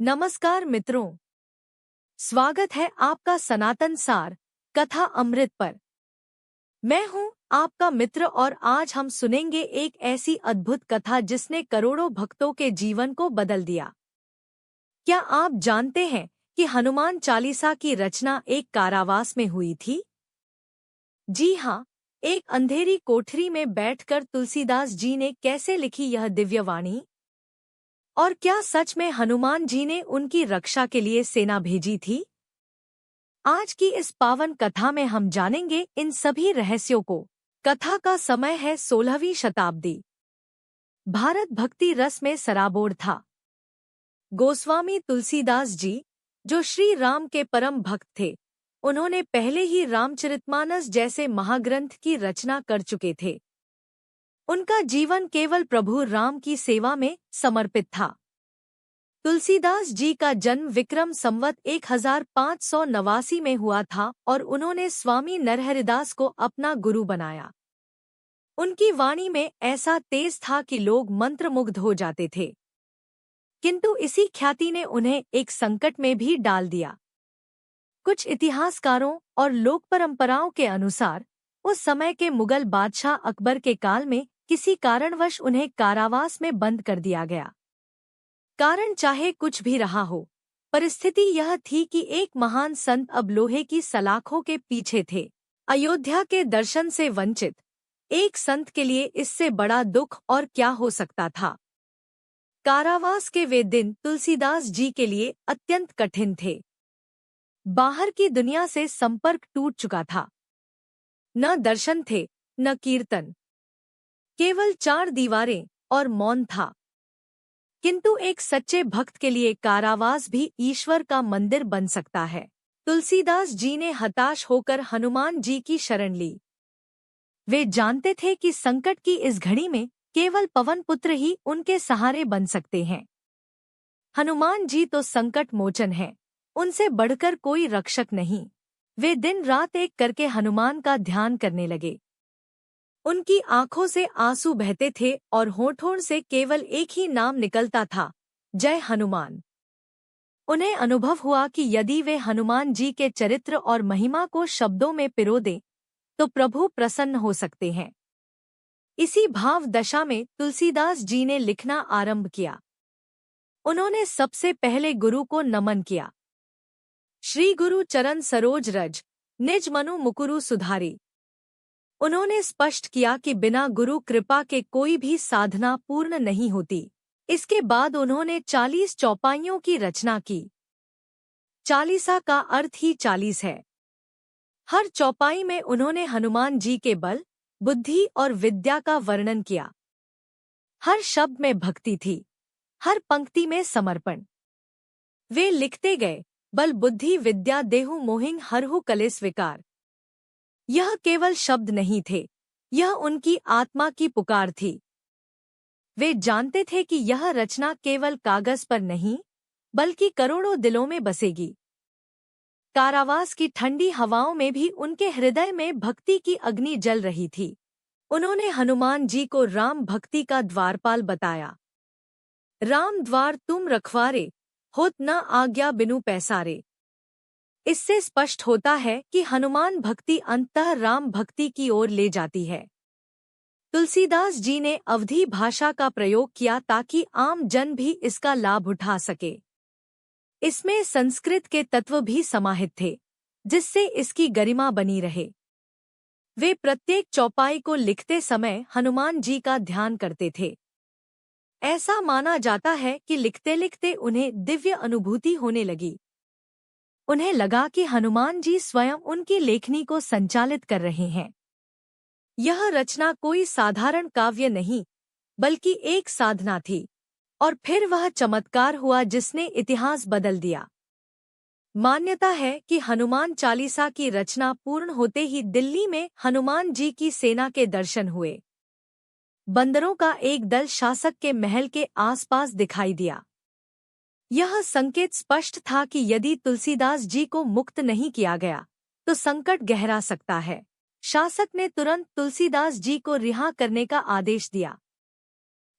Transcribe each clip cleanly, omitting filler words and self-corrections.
नमस्कार मित्रों, स्वागत है आपका सनातन सार कथा अमृत पर। मैं हूं आपका मित्र और आज हम सुनेंगे एक ऐसी अद्भुत कथा जिसने करोड़ों भक्तों के जीवन को बदल दिया। क्या आप जानते हैं कि हनुमान चालीसा की रचना एक कारावास में हुई थी? जी हाँ, एक अंधेरी कोठरी में बैठकर तुलसीदास जी ने कैसे लिखी यह दिव्य वाणी। और क्या सच में हनुमान जी ने उनकी रक्षा के लिए सेना भेजी थी? आज की इस पावन कथा में हम जानेंगे इन सभी रहस्यों को। कथा का समय है 16वीं शताब्दी। भारत भक्ति रस में सराबोर था। गोस्वामी तुलसीदास जी, जो श्री राम के परम भक्त थे, उन्होंने पहले ही रामचरितमानस जैसे महाग्रंथ की रचना कर चुके थे। उनका जीवन केवल प्रभु राम की सेवा में समर्पित था। तुलसीदास जी का जन्म विक्रम संवत 1589 में हुआ था और उन्होंने स्वामी नरहरिदास को अपना गुरु बनाया। उनकी वाणी में ऐसा तेज था कि लोग मंत्रमुग्ध हो जाते थे। किंतु इसी ख्याति ने उन्हें एक संकट में भी डाल दिया। कुछ इतिहासकारों और लोक परंपराओं के अनुसार उस समय के मुगल बादशाह अकबर के काल में किसी कारणवश उन्हें कारावास में बंद कर दिया गया। कारण चाहे कुछ भी रहा हो, परिस्थिति यह थी कि एक महान संत अब लोहे की सलाखों के पीछे थे। अयोध्या के दर्शन से वंचित एक संत के लिए इससे बड़ा दुख और क्या हो सकता था। कारावास के वे दिन तुलसीदास जी के लिए अत्यंत कठिन थे। बाहर की दुनिया से संपर्क टूट चुका था। न दर्शन थे, न कीर्तन, केवल 4 दीवारें और मौन था। किंतु एक सच्चे भक्त के लिए कारावास भी ईश्वर का मंदिर बन सकता है। तुलसीदास जी ने हताश होकर हनुमान जी की शरण ली। वे जानते थे कि संकट की इस घड़ी में केवल पवन पुत्र ही उनके सहारे बन सकते हैं। हनुमान जी तो संकट मोचन हैं, उनसे बढ़कर कोई रक्षक नहीं। वे दिन रात एक करके हनुमान का ध्यान करने लगे। उनकी आंखों से आंसू बहते थे और होठों से केवल एक ही नाम निकलता था, जय हनुमान। उन्हें अनुभव हुआ कि यदि वे हनुमान जी के चरित्र और महिमा को शब्दों में पिरो दें, तो प्रभु प्रसन्न हो सकते हैं। इसी भाव दशा में तुलसीदास जी ने लिखना आरंभ किया। उन्होंने सबसे पहले गुरु को नमन किया। श्री गुरु चरण सरोज रज, निज मनु मुकुरु सुधारी। उन्होंने स्पष्ट किया कि बिना गुरु कृपा के कोई भी साधना पूर्ण नहीं होती। इसके बाद उन्होंने 40 चौपाइयों की रचना की। चालीसा का अर्थ ही 40 है। हर चौपाई में उन्होंने हनुमान जी के बल, बुद्धि और विद्या का वर्णन किया। हर शब्द में भक्ति थी, हर पंक्ति में समर्पण। वे लिखते गए, बल बुद्धि विद्या देहु मोहिंग हरहु कलेस विकार। यह केवल शब्द नहीं थे, यह उनकी आत्मा की पुकार थी। वे जानते थे कि यह रचना केवल कागज पर नहीं, बल्कि करोड़ों दिलों में बसेगी। कारावास की ठंडी हवाओं में भी उनके हृदय में भक्ति की अग्नि जल रही थी। उन्होंने हनुमान जी को राम भक्ति का द्वारपाल बताया। राम द्वार तुम रखवारे, होत न आज्ञा बिनु पैसारे। इससे स्पष्ट होता है कि हनुमान भक्ति अंततः राम भक्ति की ओर ले जाती है। तुलसीदास जी ने अवधी भाषा का प्रयोग किया ताकि आम जन भी इसका लाभ उठा सके। इसमें संस्कृत के तत्व भी समाहित थे, जिससे इसकी गरिमा बनी रहे। वे प्रत्येक चौपाई को लिखते समय हनुमान जी का ध्यान करते थे। ऐसा माना जाता है कि लिखते लिखते उन्हें दिव्य अनुभूति होने लगी। उन्हें लगा कि हनुमान जी स्वयं उनकी लेखनी को संचालित कर रहे हैं। यह रचना कोई साधारण काव्य नहीं, बल्कि एक साधना थी। और फिर वह चमत्कार हुआ जिसने इतिहास बदल दिया। मान्यता है कि हनुमान चालीसा की रचना पूर्ण होते ही दिल्ली में हनुमान जी की सेना के दर्शन हुए। बंदरों का एक दल शासक के महल के आसपास दिखाई दिया। यह संकेत स्पष्ट था कि यदि तुलसीदास जी को मुक्त नहीं किया गया, तो संकट गहरा सकता है। शासक ने तुरंत तुलसीदास जी को रिहा करने का आदेश दिया।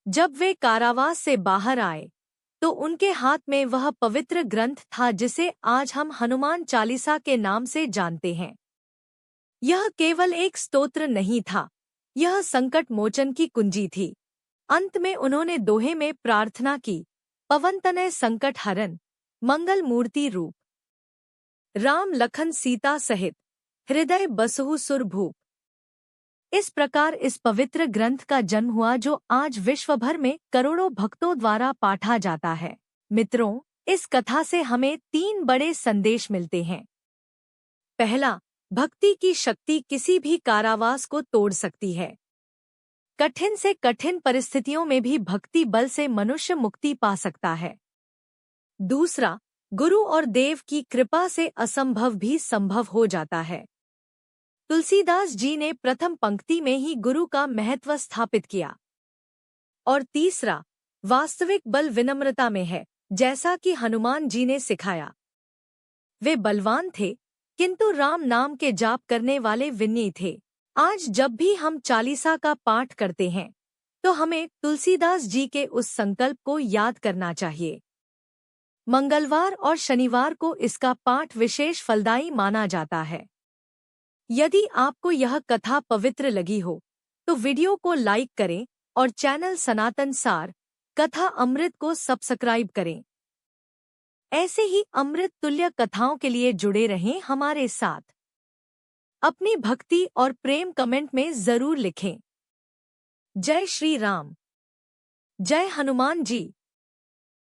जब वे कारावास से बाहर आए, तो उनके हाथ में वह पवित्र ग्रंथ था जिसे आज हम हनुमान चालीसा के नाम से जानते हैं। यह केवल एक स्तोत्र नहीं था, यह संकट मोचन की कुंजी थी। अंत में उन्होंने दोहे में प्रार्थना की, पवन तनय संकट हरन, मंगल मूर्ति रूप, राम लखन सीता सहित, हृदय बसहु सुर भूप। इस प्रकार इस पवित्र ग्रंथ का जन्म हुआ जो आज विश्व भर में करोड़ों भक्तों द्वारा पाठा जाता है। मित्रों, इस कथा से हमें 3 बड़े संदेश मिलते हैं। पहला, भक्ति की शक्ति किसी भी कारावास को तोड़ सकती है। कठिन से कठिन परिस्थितियों में भी भक्ति बल से मनुष्य मुक्ति पा सकता है। दूसरा, गुरु और देव की कृपा से असंभव भी संभव हो जाता है। तुलसीदास जी ने प्रथम पंक्ति में ही गुरु का महत्व स्थापित किया। और तीसरा, वास्तविक बल विनम्रता में है, जैसा कि हनुमान जी ने सिखाया। वे बलवान थे, किंतु राम नाम के जाप करने वाले विनयी थे। आज जब भी हम चालीसा का पाठ करते हैं, तो हमें तुलसीदास जी के उस संकल्प को याद करना चाहिए। मंगलवार और शनिवार को इसका पाठ विशेष फलदायी माना जाता है। यदि आपको यह कथा पवित्र लगी हो, तो वीडियो को लाइक करें और चैनल सनातन सार कथा अमृत को सब्सक्राइब करें। ऐसे ही अमृत तुल्य कथाओं के लिए जुड़े रहें हमारे साथ। अपनी भक्ति और प्रेम कमेंट में जरूर लिखें। जय श्री राम, जय हनुमान जी।